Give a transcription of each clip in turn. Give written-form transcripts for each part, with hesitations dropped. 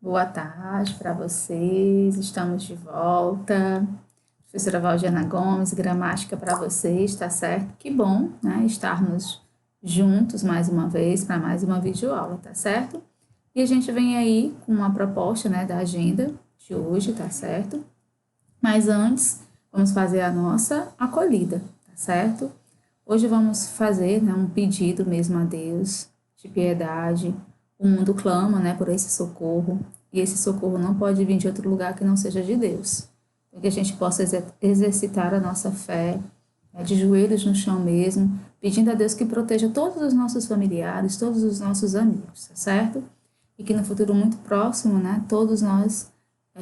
Boa tarde para vocês, estamos de volta. Professora Valdiana Gomes, gramática para vocês, tá certo? Que bom, né, estarmos juntos mais uma vez para mais uma videoaula, tá certo? E a gente vem aí com uma proposta, né, da agenda de hoje, tá certo? Mas antes, vamos fazer a nossa acolhida, tá certo? Hoje vamos fazer, né, um pedido mesmo a Deus de piedade. O mundo clama, né, por esse socorro, e esse socorro não pode vir de outro lugar que não seja de Deus. Para que a gente possa exercitar a nossa fé, né, de joelhos no chão mesmo, pedindo a Deus que proteja todos os nossos familiares, todos os nossos amigos, tá certo? E que no futuro muito próximo, né, todos nós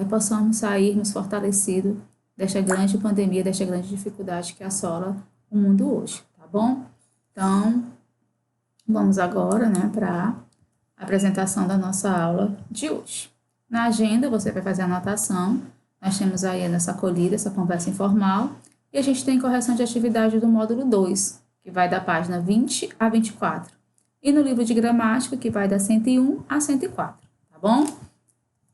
possamos sairmos fortalecidos desta grande pandemia, desta grande dificuldade que assola o mundo hoje, tá bom? Então, vamos agora, né, para a apresentação da nossa aula de hoje. Na agenda, você vai fazer a anotação. Nós temos aí nessa acolhida, essa conversa informal, e a gente tem correção de atividade do módulo 2, que vai da página 20 a 24. E no livro de gramática, que vai da 101 a 104, tá bom?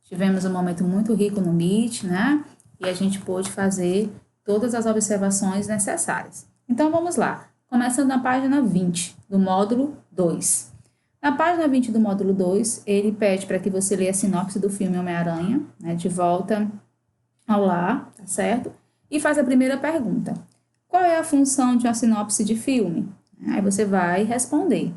Tivemos um momento muito rico no Meet, né? E a gente pôde fazer todas as observações necessárias. Então, vamos lá. Começando na página 20 do módulo 2. Na página 20 do módulo 2, ele pede para que você leia a sinopse do filme Homem-Aranha, né, De Volta ao Lar, tá certo? E faz a primeira pergunta. Qual é a função de uma sinopse de filme? Aí você vai responder.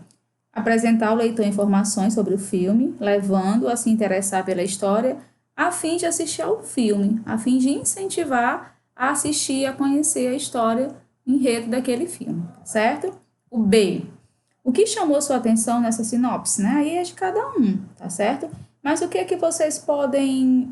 Apresentar ao leitor informações sobre o filme, levando-o a se interessar pela história, a fim de assistir ao filme, a fim de incentivar a assistir e a conhecer a história, o enredo daquele filme, tá certo? O B. O que chamou sua atenção nessa sinopse, né? Aí é de cada um, tá certo? Mas o que é que vocês podem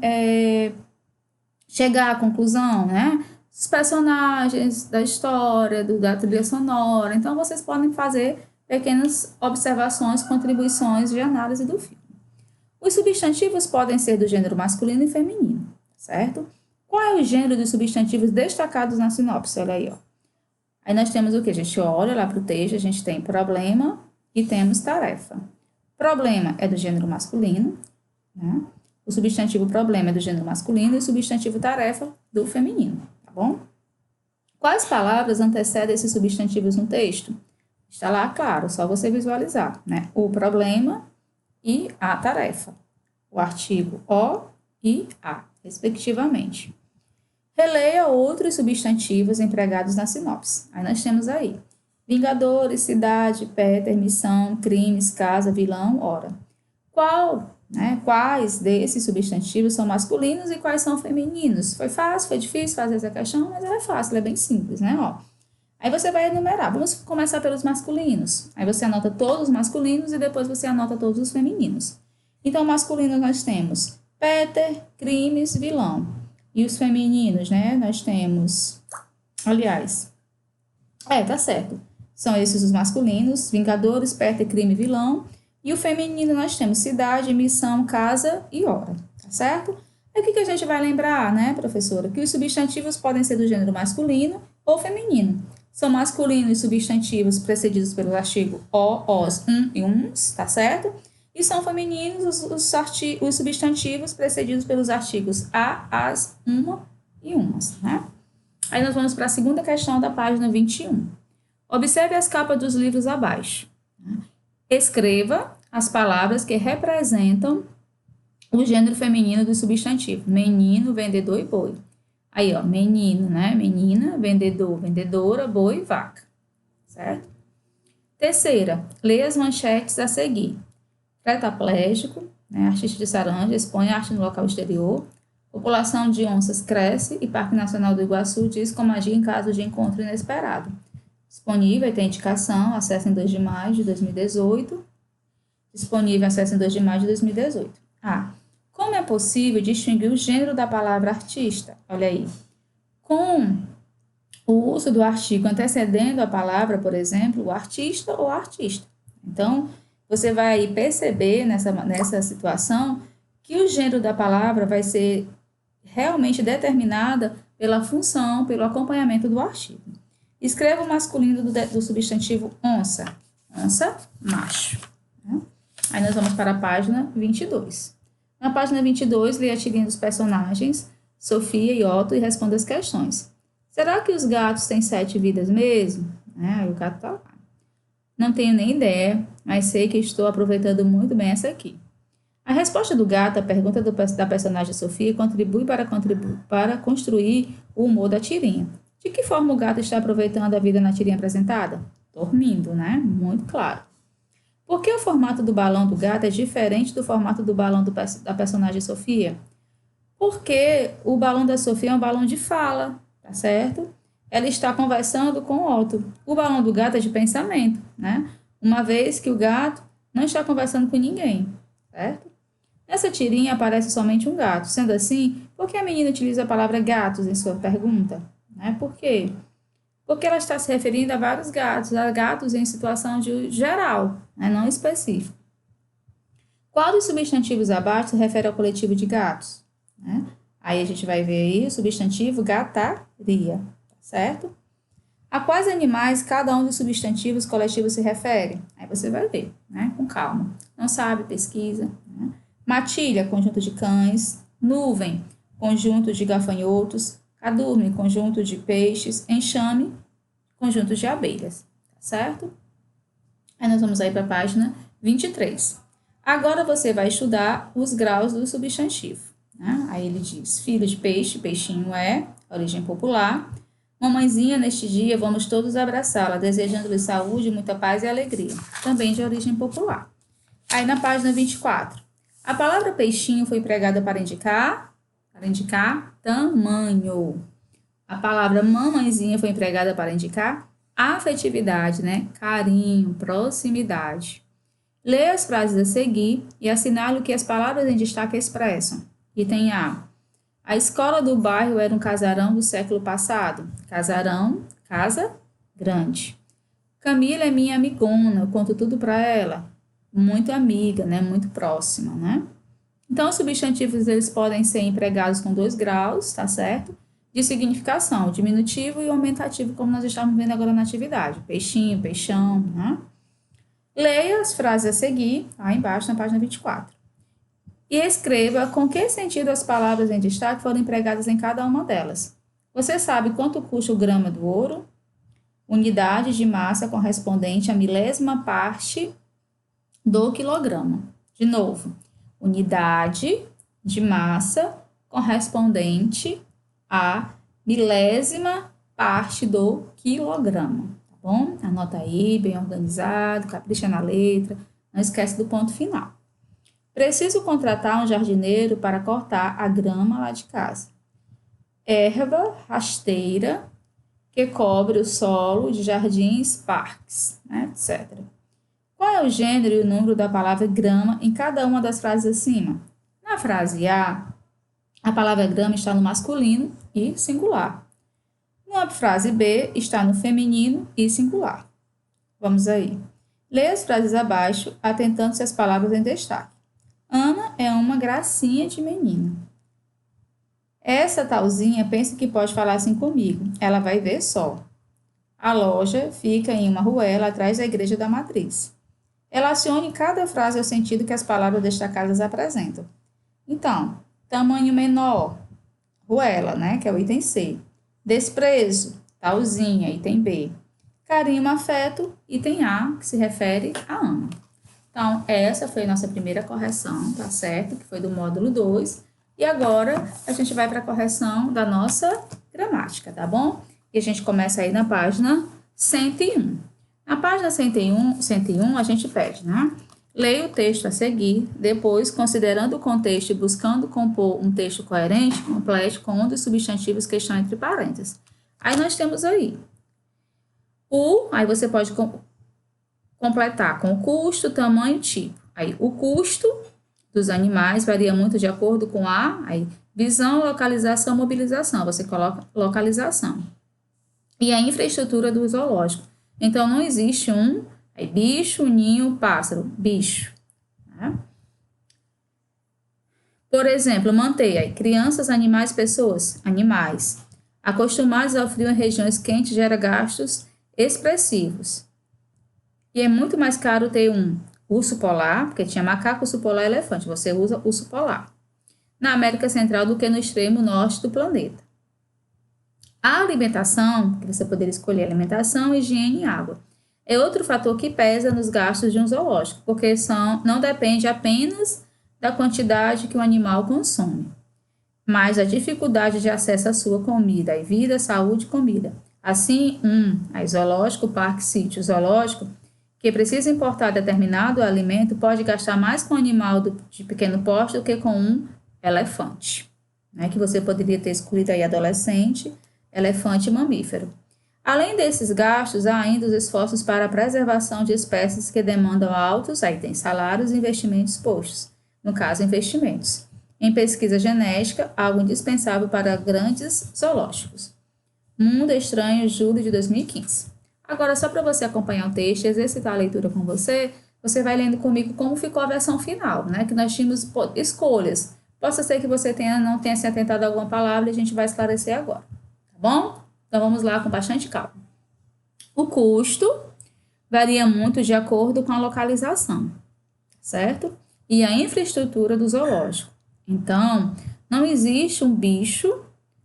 chegar à conclusão, né? Os personagens da história, da trilha sonora. Então, vocês podem fazer pequenas observações, contribuições de análise do filme. Os substantivos podem ser do gênero masculino e feminino, certo? Qual é o gênero dos substantivos destacados na sinopse? Olha aí, ó. Aí nós temos o que? A gente olha lá para o texto, a gente tem problema e temos tarefa. Problema é do gênero masculino, né? O substantivo problema é do gênero masculino e o substantivo tarefa do feminino, tá bom? Quais palavras antecedem esses substantivos no texto? Está lá, claro, só você visualizar, né? O problema e a tarefa. O artigo o e a, respectivamente. Releia outros substantivos empregados na sinopse. Aí nós temos aí Vingadores, cidade, Peter, missão, crimes, casa, vilão, hora. Quais desses substantivos são masculinos e quais são femininos? Foi fácil, foi difícil fazer essa questão, mas ela é fácil, ela é bem simples, né? Ó. Aí você vai enumerar. Vamos começar pelos masculinos. Aí você anota todos os masculinos e depois você anota todos os femininos. Então, masculinos nós temos Peter, crimes, vilão. E os femininos, né? Nós temos... Aliás... tá certo. São esses os masculinos. Vingadores, Peter, crime, vilão. E o feminino nós temos cidade, missão, casa e hora. Tá certo? E o que a gente vai lembrar, né, professora? Que os substantivos podem ser do gênero masculino ou feminino. São masculinos substantivos precedidos pelo artigo o, os, e uns, tá certo? E são femininos os substantivos precedidos pelos artigos a, as, uma e umas, né? Aí nós vamos para a segunda questão da página 21. Observe as capas dos livros abaixo. Escreva as palavras que representam o gênero feminino do substantivo. Menino, vendedor e boi. Aí, ó, menino, né? Menina, vendedor, vendedora, boi, vaca. Certo? Terceira, leia as manchetes a seguir. Tetraplégico, né? Artista de Saranja expõe arte no local exterior. População de onças cresce e Parque Nacional do Iguaçu diz como agir em caso de encontro inesperado. Disponível, tem indicação, acesso em 2 de maio de 2018. Disponível, acesso em 2 de maio de 2018. Como é possível distinguir o gênero da palavra artista? Olha aí. Com o uso do artigo antecedendo a palavra, por exemplo, o artista ou artista. Então, você vai perceber nessa situação que o gênero da palavra vai ser realmente determinada pela função, pelo acompanhamento do artigo. Escreva o masculino do substantivo onça. Onça, macho. Aí nós vamos para a página 22. Na página 22, leia a tirinha dos personagens, Sofia e Otto, e responda as questões. Será que os gatos têm 7 vidas mesmo? Aí o gato tá lá. Não tenho nem ideia, mas sei que estou aproveitando muito bem essa aqui. A resposta do gato à pergunta da personagem Sofia contribui para construir o humor da tirinha. De que forma o gato está aproveitando a vida na tirinha apresentada? Dormindo, né? Muito claro. Por que o formato do balão do gato é diferente do formato do balão da personagem Sofia? Porque o balão da Sofia é um balão de fala, tá certo? Ela está conversando com o Otto. O balão do gato é de pensamento, né? Uma vez que o gato não está conversando com ninguém, certo? Nessa tirinha aparece somente um gato. Sendo assim, por que a menina utiliza a palavra gatos em sua pergunta? Por quê? Porque ela está se referindo a vários gatos, a gatos em situação de geral, não específico. Qual dos substantivos abaixo se refere ao coletivo de gatos? Aí a gente vai ver aí o substantivo gataria, certo? A quais animais cada um dos substantivos coletivos se refere? Aí você vai ver, com calma. Não sabe, pesquisa. Matilha, conjunto de cães. Nuvem, conjunto de gafanhotos. Cadurme, conjunto de peixes. Enxame, conjunto de abelhas, certo? Aí nós vamos aí para a página 23. Agora você vai estudar os graus do substantivo. Aí ele diz, filho de peixe, peixinho é, origem popular. Mamãezinha, neste dia, vamos todos abraçá-la, desejando-lhe saúde, muita paz e alegria, também de origem popular. Aí na página 24, a palavra peixinho foi empregada para indicar tamanho. A palavra mamãezinha foi empregada para indicar afetividade, carinho, proximidade. Leia as frases a seguir e assinale o que as palavras em destaque expressam. Item A. A escola do bairro era um casarão do século passado. Casarão, casa grande. Camila é minha amigona, eu conto tudo para ela. Muito amiga, muito próxima, Então, os substantivos eles podem ser empregados com 2 graus, tá certo? De significação, o diminutivo e o aumentativo, como nós estamos vendo agora na atividade. Peixinho, peixão, Leia as frases a seguir, aí embaixo na página 24. E escreva com que sentido as palavras em destaque foram empregadas em cada uma delas. Você sabe quanto custa o grama do ouro? Unidade de massa correspondente à milésima parte do quilograma. De novo, unidade de massa correspondente à milésima parte do quilograma, tá bom? Anota aí, bem organizado, capricha na letra, não esquece do ponto final. Preciso contratar um jardineiro para cortar a grama lá de casa. Erva rasteira que cobre o solo de jardins, parques, etc. Qual é o gênero e o número da palavra grama em cada uma das frases acima? Na frase A palavra grama está no masculino e singular. Na frase B, está no feminino e singular. Vamos aí. Leia as frases abaixo, atentando-se às palavras em destaque. Ana é uma gracinha de menina. Essa talzinha pensa que pode falar assim comigo. Ela vai ver só. A loja fica em uma ruela atrás da igreja da matriz. Relacione cada frase ao sentido que as palavras destacadas apresentam. Então, tamanho menor, ruela, que é o item C. Desprezo, talzinha, item B. Carinho, afeto, item A, que se refere a Ana. Então, essa foi a nossa primeira correção, tá certo? Que foi do módulo 2. E agora, a gente vai para a correção da nossa gramática, tá bom? E a gente começa aí na página 101. Na página 101 a gente pede, Leia o texto a seguir, depois, considerando o contexto e buscando compor um texto coerente, complete com um dos substantivos que estão entre parênteses. Aí nós temos aí aí você pode completar com custo, tamanho, tipo. Aí o custo dos animais varia muito de acordo com visão, localização, mobilização. Você coloca localização. E a infraestrutura do zoológico. Então, não existe bicho, ninho, pássaro, bicho. Por exemplo, manter crianças, animais, pessoas, animais. Acostumados ao frio em regiões quentes gera gastos expressivos. E é muito mais caro ter um urso polar, porque tinha macaco, urso polar e elefante. Você usa urso polar. Na América Central do que no extremo norte do planeta. A alimentação, que você poderia escolher alimentação, higiene e água, é outro fator que pesa nos gastos de um zoológico, porque não depende apenas da quantidade que o animal consome, mas da dificuldade de acesso à sua comida, e vida, saúde e comida. Assim, zoológico, parque, sítio, zoológico, que precisa importar determinado alimento, pode gastar mais com um animal de pequeno porte do que com um elefante, né? Que você poderia ter escolhido aí adolescente, elefante e mamífero. Além desses gastos, há ainda os esforços para a preservação de espécies que demandam altos, aí tem salários e investimentos postos, no caso, investimentos. Em pesquisa genética, algo indispensável para grandes zoológicos. Mundo Estranho, julho de 2015. Agora, só para você acompanhar o texto e exercitar a leitura com você, você vai lendo comigo como ficou a versão final, né? Que nós tínhamos escolhas. Possa ser que você não tenha se atentado a alguma palavra e a gente vai esclarecer agora, tá bom? Então, vamos lá com bastante calma. O custo varia muito de acordo com a localização, certo? E a infraestrutura do zoológico. Então, não existe um bicho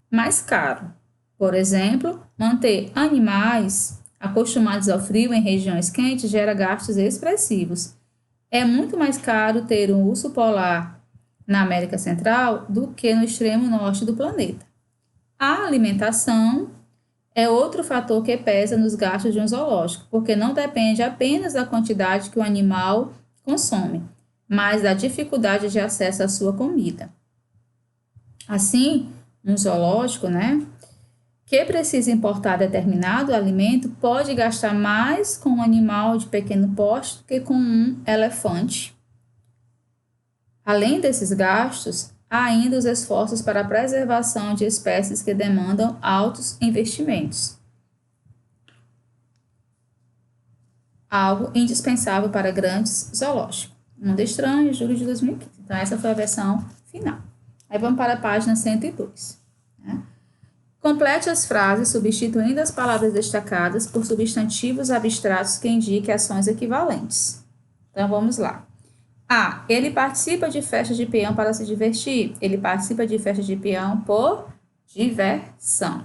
mais caro. Por exemplo, manter animais acostumados ao frio em regiões quentes gera gastos expressivos. É muito mais caro ter um urso polar na América Central do que no extremo norte do planeta. A alimentação é outro fator que pesa nos gastos de um zoológico, porque não depende apenas da quantidade que o animal consome, mas da dificuldade de acesso à sua comida. Assim, um zoológico, que precisa importar determinado alimento, pode gastar mais com um animal de pequeno porte do que com um elefante. Além desses gastos, há ainda os esforços para a preservação de espécies que demandam altos investimentos. Algo indispensável para grandes zoológicos. Mundo Estranho, julho de 2015. Então, essa foi a versão final. Aí vamos para a página 102. Complete as frases substituindo as palavras destacadas por substantivos abstratos que indiquem ações equivalentes. Então, vamos lá. A. Ele participa de festas de peão para se divertir. Ele participa de festas de peão por diversão.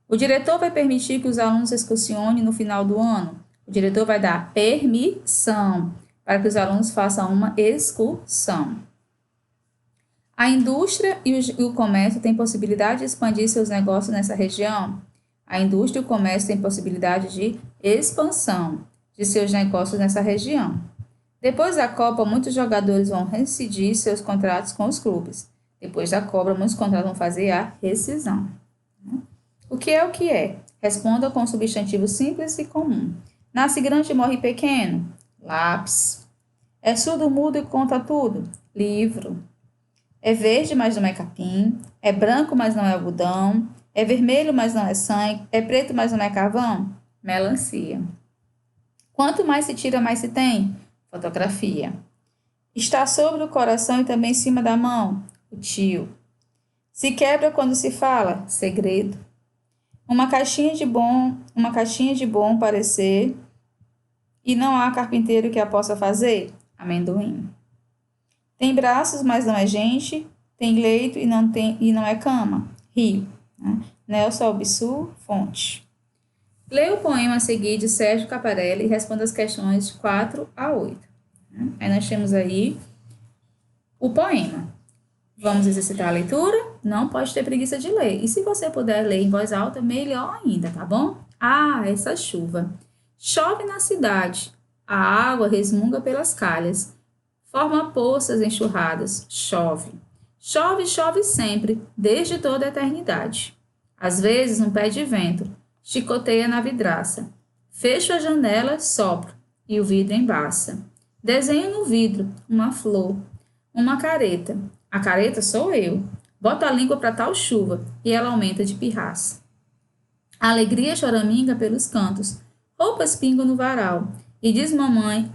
O diretor vai permitir que os alunos excursionem no final do ano. O diretor vai dar permissão para que os alunos façam uma excursão. A indústria e o comércio têm possibilidade de expandir seus negócios nessa região? A indústria e o comércio têm possibilidade de expansão de seus negócios nessa região. Depois da Copa, muitos jogadores vão rescindir seus contratos com os clubes. Depois da Copa, muitos contratos vão fazer a rescisão. O que é o que é? Responda com substantivo simples e comum. Nasce grande e morre pequeno? Lápis. É surdo, mudo e conta tudo? Livro. É verde, mas não é capim. É branco, mas não é algodão. É vermelho, mas não é sangue. É preto, mas não é carvão? Melancia. Quanto mais se tira, mais se tem? Fotografia. Está sobre o coração e também em cima da mão? O tio. Se quebra quando se fala? Segredo. Uma caixinha de bom parecer e não há carpinteiro que a possa fazer? Amendoim. Tem braços, mas não é gente. Tem leito e não é cama? Rio. Nelson Albissu, fonte. Leia o poema a seguir de Sérgio Caparelli e responda as questões de 4 a 8. Aí nós temos aí o poema. Vamos exercitar a leitura? Não pode ter preguiça de ler. E se você puder ler em voz alta, melhor ainda, tá bom? Ah, essa chuva. Chove na cidade. A água resmunga pelas calhas. Forma poças enxurradas. Chove. Chove, chove sempre, desde toda a eternidade. Às vezes, um pé de vento chicoteia na vidraça. Fecho a janela, sopro, e o vidro embaça. Desenho no vidro uma flor, uma careta. A careta sou eu. Boto a língua para tal chuva, e ela aumenta de pirraça. A alegria choraminga pelos cantos. Roupas pingam no varal. E diz mamãe,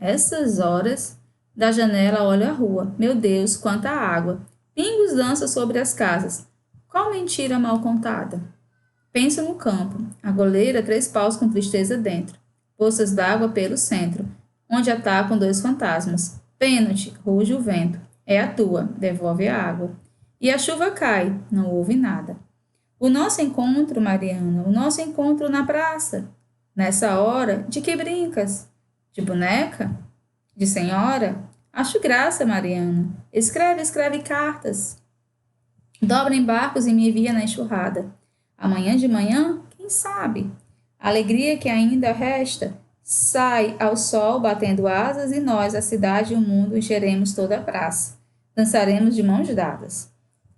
essas horas... Da janela olho a rua. Meu Deus, quanta água. Pingos dançam sobre as casas. Qual mentira mal contada? Penso no campo. A goleira, 3 paus com tristeza dentro. Poças d'água pelo centro. onde atacam dois fantasmas. Pênalti, ruge o vento. É a tua, devolve a água. E a chuva cai, não houve nada. O nosso encontro, Mariana, o nosso encontro na praça. Nessa hora, de que brincas? De boneca? De senhora? Acho graça, Mariana. Escreve, escreve cartas. Dobra em barcos e me envia na enxurrada. Amanhã de manhã, quem sabe? A alegria que ainda resta sai ao sol batendo asas e nós, a cidade e o mundo, encheremos toda a praça. Dançaremos de mãos dadas.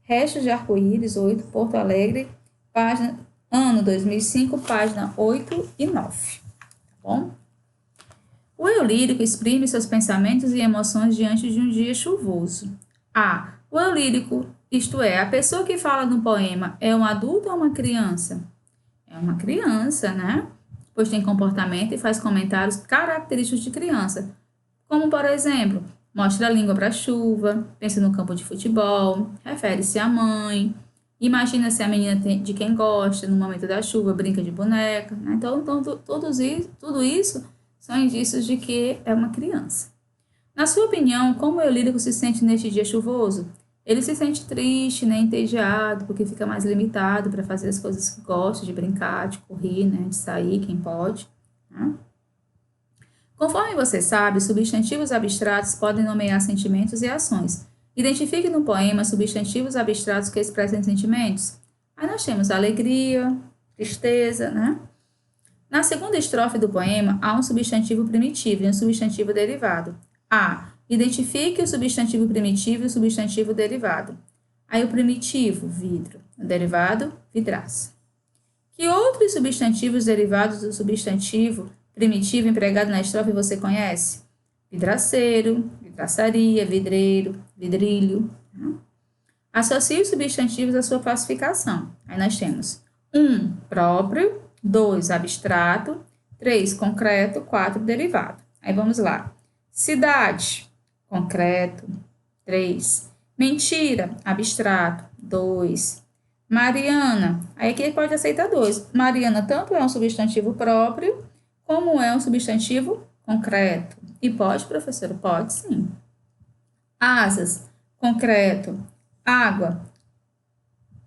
Restos de arco-íris, 8, Porto Alegre, página, ano 2005, página 8 e 9. Tá bom? O eu lírico exprime seus pensamentos e emoções diante de um dia chuvoso. A. O eu lírico, isto é, a pessoa que fala no poema, é um adulto ou uma criança? É uma criança, né? Pois tem comportamento e faz comentários característicos de criança. Como, por exemplo, mostra a língua para a chuva, pensa no campo de futebol, refere-se à mãe, imagina-se a menina de quem gosta, no momento da chuva, brinca de boneca. Né? Então tudo isso são indícios de que é uma criança. Na sua opinião, como o eu lírico se sente neste dia chuvoso? Ele se sente triste, né, entediado, porque fica mais limitado para fazer as coisas que gosta, de brincar, de correr, né, de sair, quem pode. Né? Conforme você sabe, substantivos abstratos podem nomear sentimentos e ações. Identifique no poema substantivos abstratos que expressem sentimentos. Aí nós temos alegria, tristeza, né? Na segunda estrofe do poema, há um substantivo primitivo e um substantivo derivado. A. Identifique o substantivo primitivo e o substantivo derivado. Aí o primitivo, vidro. O derivado, vidraça. Que outros substantivos derivados do substantivo primitivo empregado na estrofe você conhece? Vidraceiro, vidraçaria, vidreiro, vidrilho. Associe os substantivos à sua classificação. Aí nós temos 1. Próprio. 2. Abstrato. 3. Concreto. 4. Derivado. Aí vamos lá. Cidade. Concreto. 3. Mentira. Abstrato. 2. Mariana. Aí aqui pode aceitar 2. Mariana tanto é um substantivo próprio, como é um substantivo concreto. E pode, professora? Pode, sim. Asas. Concreto. Água.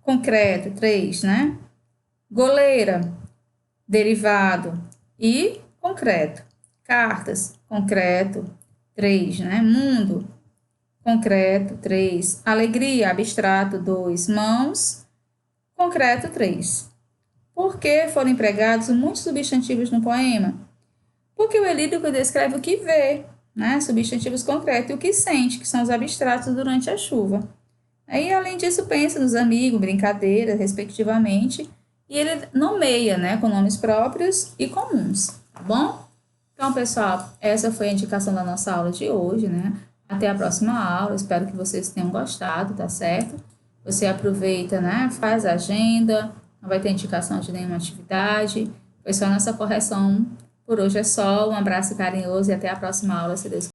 Concreto. 3, né? Goleira. Derivado. E concreto. Cartas. Concreto. 3, né? Mundo. Concreto. 3. Alegria. Abstrato. 2. Mãos. Concreto. 3. Por que foram empregados muitos substantivos no poema? Porque o eu lírico descreve o que vê, né? Substantivos concretos, e o que sente, que são os abstratos durante a chuva. E, além disso, pensa nos amigos, brincadeiras, respectivamente, e ele nomeia, né, com nomes próprios e comuns, tá bom? Então, pessoal, essa foi a indicação da nossa aula de hoje, né? Até a próxima aula, espero que vocês tenham gostado, tá certo? Você aproveita, né, faz a agenda, não vai ter indicação de nenhuma atividade, foi só nossa correção. Por hoje é só, um abraço carinhoso e até a próxima aula, se Deus quiser.